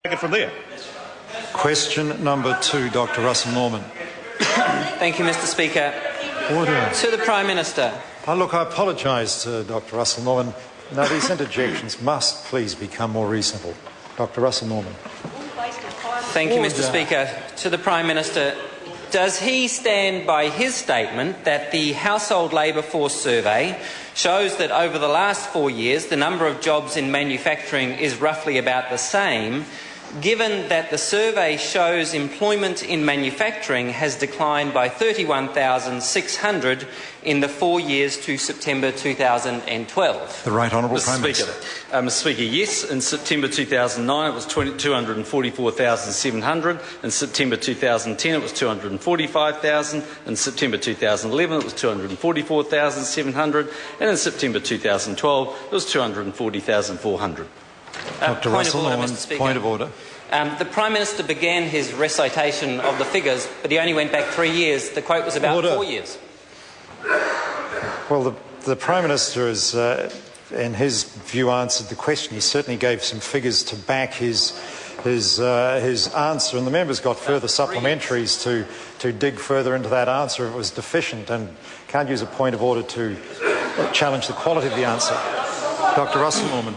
Take it from there. Question number 2, Dr. Russell Norman. Thank you, Mr. Speaker. Order. To the Prime Minister. Look, I apologise to Dr. Russell Norman. Now, these interjections must please become more reasonable. Dr. Russell Norman. Thank you, Mr. Speaker. To the Prime Minister. Does he stand by his statement that the Household Labour Force Survey shows that over the last 4 years the number of jobs in manufacturing is roughly about the same, given that the survey shows employment in manufacturing has declined by 31,600 in the 4 years to September 2012? The Right Honourable Prime Minister. Mr. Speaker, yes, in September 2009 it was 244,700, in September 2010 it was 245,000, in September 2011 it was 244,700, and in September 2012 it was 240,400. Dr. Russell Norman, point of order. The Prime Minister began his recitation of the figures, but he only went back 3 years. The quote was about 4 years. Well, the Prime Minister has, in his view, answered the question. He certainly gave some figures to back his answer, and the member's got further supplementaries to dig further into that answer if it was deficient, and can't use a point of order to challenge the quality of the answer. Dr. Russell Norman.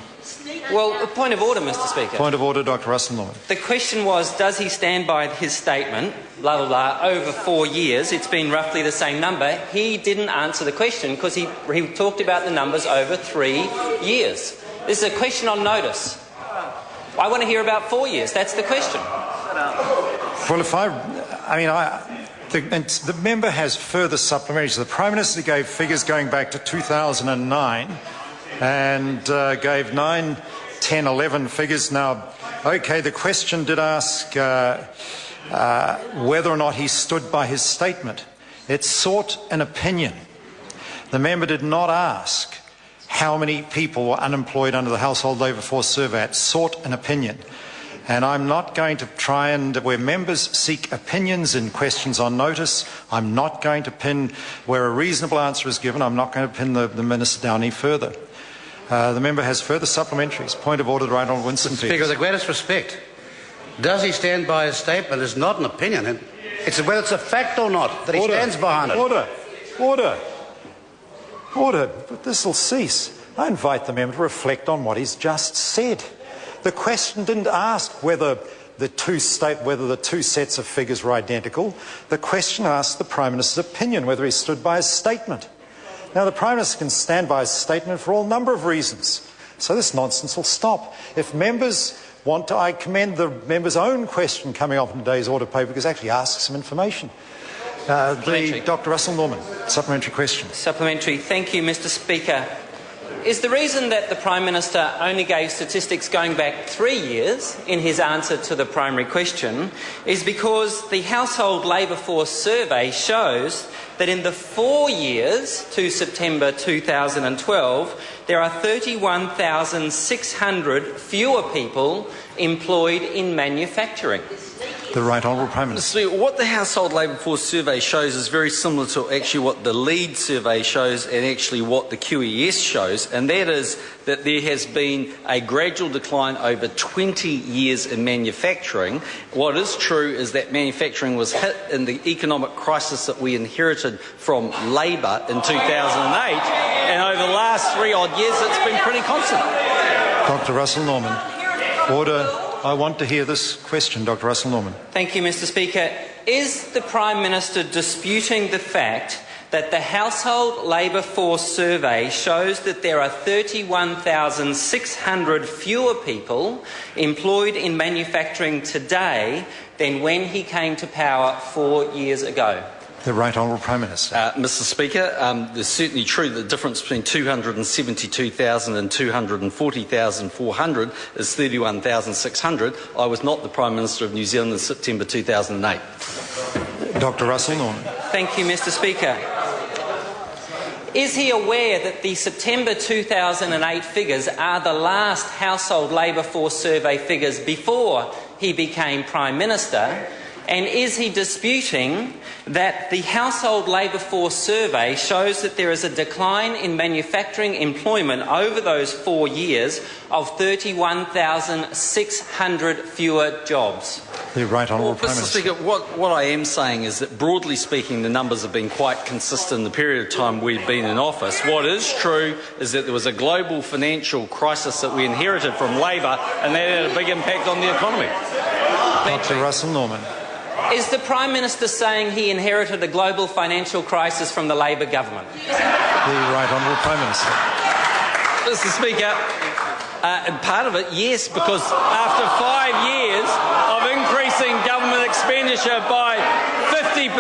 Well, a point of order, Mr. Speaker. Point of order, Dr. Russell Norman. The question was, does he stand by his statement, blah, blah, blah, over 4 years? It's been roughly the same number. He didn't answer the question because he talked about the numbers over 3 years. This is a question on notice. I want to hear about 4 years. That's the question. Well, the member has further supplementaries. The Prime Minister gave figures going back to 2009 and gave 9, 10, 11 figures. Now, OK, the question did ask whether or not he stood by his statement. It sought an opinion. The member did not ask how many people were unemployed under the Household Labour Force Survey. It sought an opinion. And I'm not going to try and, where members seek opinions in questions on notice, I'm not going to pin, where a reasonable answer is given, I'm not going to pin the Minister down any further. The member has further supplementaries. Point of order, Right Honourable Winston. Speaker, with the greatest respect, does he stand by his statement is not an opinion. It's whether it's a fact or not that he stands behind it. Order. But this will cease. I invite the member to reflect on what he's just said. The question didn't ask whether the two sets of figures were identical. The question asked the Prime Minister's opinion, whether he stood by his statement. Now, the Prime Minister can stand by his statement for all number of reasons. So this nonsense will stop. If members want to, I commend the member's own question coming up in today's order paper because it actually asks some information. Dr. Russell Norman, supplementary question. Supplementary. Thank you, Mr. Speaker. Is the reason that the Prime Minister only gave statistics going back 3 years in his answer to the primary question is because the Household Labour Force Survey shows that in the 4 years to September 2012, there are 31,600 fewer people employed in manufacturing. The Right Honourable Prime Minister. What the Household Labour Force Survey shows is very similar to actually what the LEAD survey shows and actually what the QES shows, and that is that there has been a gradual decline over 20 years in manufacturing. What is true is that manufacturing was hit in the economic crisis that we inherited from Labor in 2008, and over the last 3 odd years it's been pretty constant. Dr. Russell Norman. Order. I want to hear this question, Dr. Russell Norman. Thank you, Mr. Speaker. Is the Prime Minister disputing the fact that the Household Labour Force Survey shows that there are 31,600 fewer people employed in manufacturing today than when he came to power 4 years ago? The Right Honourable Prime Minister. Mr. Speaker, it's certainly true that the difference between 272,000 and 240,400 is 31,600. I was not the Prime Minister of New Zealand in September 2008. Dr. Russell Norman. Thank you, Mr. Speaker. Is he aware that the September 2008 figures are the last Household Labour Force Survey figures before he became Prime Minister? And is he disputing that the household labour force survey shows that there is a decline in manufacturing employment over those 4 years of 31,600 fewer jobs? The Right Honourable Prime Mr. Minister. Speaker, what I am saying is that broadly speaking the numbers have been quite consistent in the period of time we've been in office. What is true is that there was a global financial crisis that we inherited from Labor, and that had a big impact on the economy. Dr. Russel Norman. Is the Prime Minister saying he inherited a global financial crisis from the Labor government? The Right Honourable Prime Minister. Mr. Speaker, part of it, yes, because after 5 years of increasing government expenditure by 50%,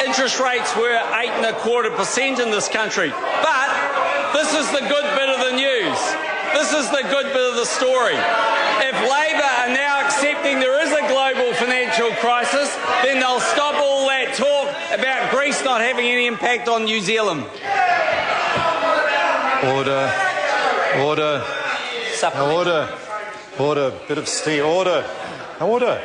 interest rates were 8.25% in this country. But this is the good bit of the news. This is the good bit of the story. If Labor are now accepting there is a global financial crisis, then they'll stop all that talk about Greece not having any impact on New Zealand. Order. Order. Order. Order. Bit of steam. Order. Order.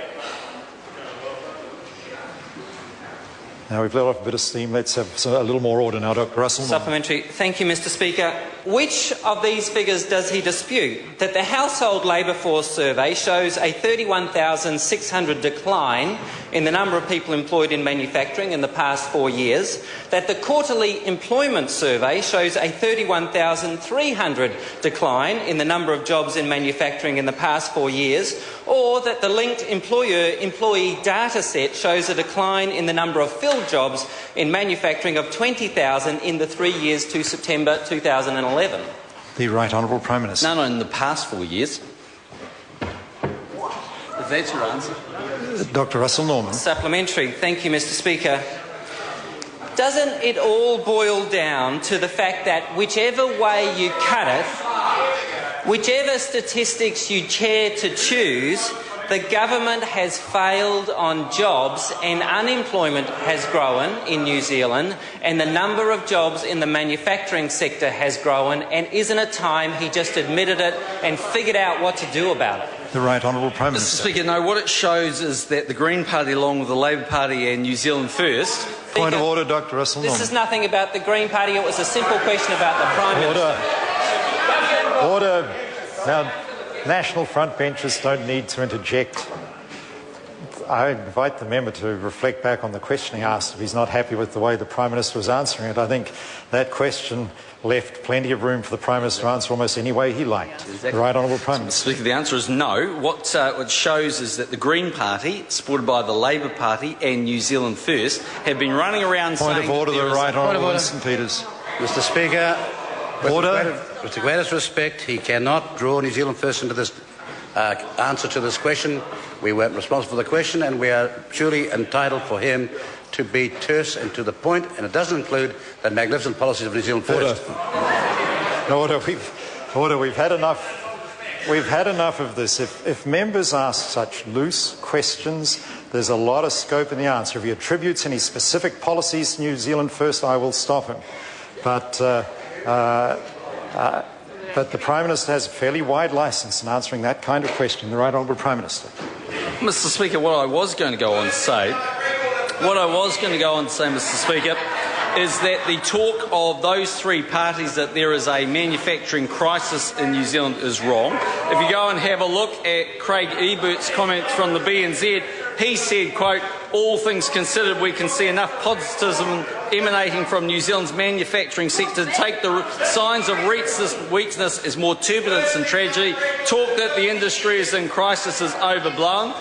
Now we've let off a bit of steam. Let's have a little more order now, Dr. Russell. Supplementary. Thank you, Mr. Speaker. Which of these figures does he dispute? That the household labour force survey shows a 31,600 decline in the number of people employed in manufacturing in the past 4 years, that the quarterly employment survey shows a 31,300 decline in the number of jobs in manufacturing in the past 4 years, or that the linked employer-employee data set shows a decline in the number of filled jobs in manufacturing of 20,000 in the 3 years to September 2011. The Right Honourable Prime Minister. No, in the past 4 years. If that's your answer. Dr. Russel Norman. Supplementary. Thank you, Mr. Speaker. Doesn't it all boil down to the fact that whichever way you cut it, whichever statistics you chair to choose, the government has failed on jobs and unemployment has grown in New Zealand and the number of jobs in the manufacturing sector has grown, and isn't it time he just admitted it and figured out what to do about it? The Right Honourable Prime Mr. Minister. Speaker, no, what it shows is that the Green Party, along with the Labor Party and New Zealand First... Point of order, Dr. Russel Norman. This is nothing about the Green Party. It was a simple question about the Prime Minister. Order. Now, National front benches don't need to interject. I invite the member to reflect back on the question he asked if he's not happy with the way the Prime Minister was answering it. I think that question left plenty of room for the Prime Minister to answer almost any way he liked. Exactly. The Right Honourable Prime Minister. Speaker, the answer is no. What shows is that the Green Party, supported by the Labor Party and New Zealand First, have been running around saying... Point of order, the Right Honourable Winston Peters. Mr. Speaker, order. With the greatest respect, he cannot draw New Zealand First into this answer to this question. We weren't responsible for the question, and we are truly entitled for him to be terse and to the point, and it doesn't include the magnificent policies of New Zealand First. Order. We've had enough. We've had enough of this. If members ask such loose questions, there's a lot of scope in the answer. If he attributes any specific policies to New Zealand First, I will stop him. But the Prime Minister has a fairly wide licence in answering that kind of question. The Right Honourable Prime Minister. Mr. Speaker, what I was going to go on to say, Mr. Speaker, is that the talk of those three parties that there is a manufacturing crisis in New Zealand is wrong. If you go and have a look at Craig Ebert's comments from the BNZ, he said, quote, "All things considered, we can see enough positivism emanating from New Zealand's manufacturing sector to take the signs of weakness as more turbulence and tragedy. Talk that the industry is in crisis is overblown."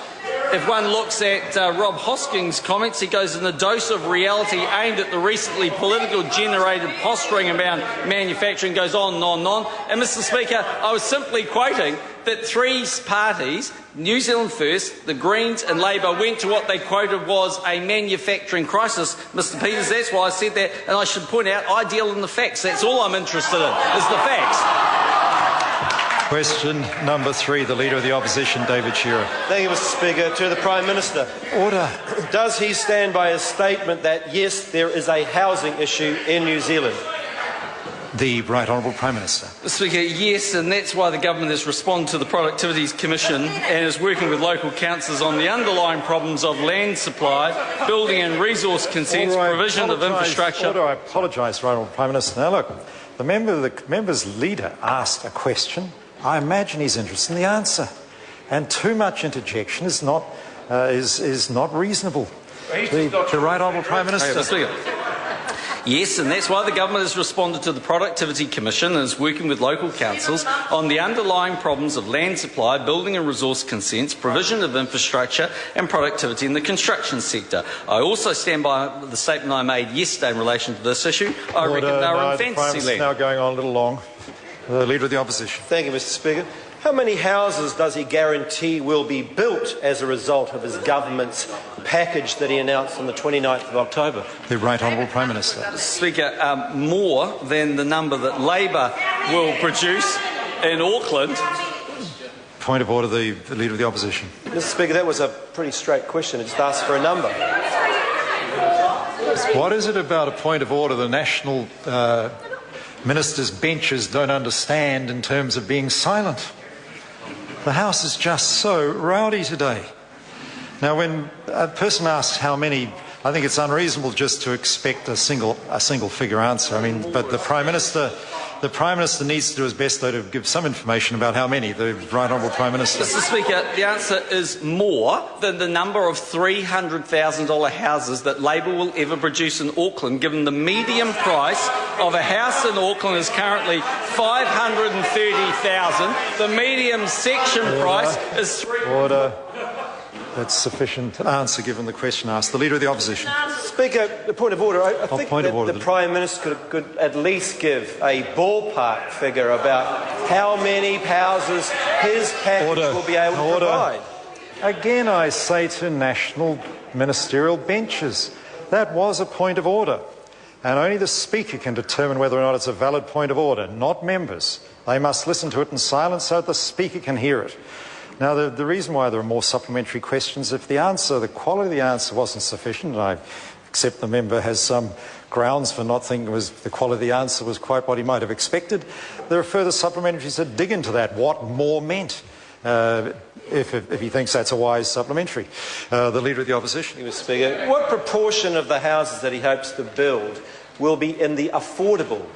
If one looks at Rob Hosking's comments, he goes in a dose of reality aimed at the recently political generated posturing about manufacturing, goes on and on and on. And Mr. Speaker, I was simply quoting that three parties, New Zealand First, the Greens and Labor, went to what they quoted was a manufacturing crisis. Mr. Peters, that's why I said that, and I should point out I deal in the facts. That's all I'm interested in, is the facts. Question number 3, the Leader of the Opposition, David Shearer. Thank you, Mr. Speaker. To the Prime Minister. Order. Does he stand by his statement that, yes, there is a housing issue in New Zealand? The Right Honourable Prime Minister. Mr. Speaker, yes, and that's why the government has responded to the Productivity Commission and is working with local councils on the underlying problems of land supply, building and resource consents, provision of infrastructure. I apologise, Right Honourable Prime Minister. Now look, the member's leader asked a question. I imagine he's interested in the answer, and too much interjection is not reasonable. The Right Honourable Prime Minister. Mr. Speaker. Yes, and that's why the government has responded to the Productivity Commission and is working with local councils on the underlying problems of land supply, building and resource consents, provision of infrastructure and productivity in the construction sector. I also stand by the statement I made yesterday in relation to this issue. I reckon they were in fantasy land. Now going on a little long. The Leader of the Opposition. Thank you, Mr. Speaker. How many houses does he guarantee will be built as a result of his government's package that he announced on the 29th of October? The Right Honourable Prime Minister. Mr. Speaker, more than the number that Labor will produce in Auckland. Point of order, the Leader of the Opposition. Mr. Speaker, that was a pretty straight question. It just asked for a number. What is it about a point of order the national ministers' benches don't understand in terms of being silent? The House is just so rowdy today. Now, when a person asks how many, I think it's unreasonable just to expect a single figure answer. I mean, but the Prime Minister needs to do his best, though, to give some information about how many. The Right Honourable Prime Minister. Mr. Speaker, the answer is more than the number of $300,000 houses that Labor will ever produce in Auckland, given the median price of a house in Auckland is currently $530,000. The medium section price is Order. That's sufficient answer given the question asked. The Leader of the Opposition. Speaker, the point of order. I think the Prime Minister could at least give a ballpark figure about how many houses his package will be able to provide. Again, I say to national ministerial benches, that was a point of order. And only the Speaker can determine whether or not it's a valid point of order, not members. They must listen to it in silence so that the Speaker can hear it. Now, the reason why there are more supplementary questions, if the quality of the answer wasn't sufficient, and I accept the member has some grounds for not thinking the quality of the answer was quite what he might have expected, there are further supplementaries that dig into that, what more meant, if he thinks that's a wise supplementary. The Leader of the Opposition. Mr. Speaker, what proportion of the houses that he hopes to build will be in the affordable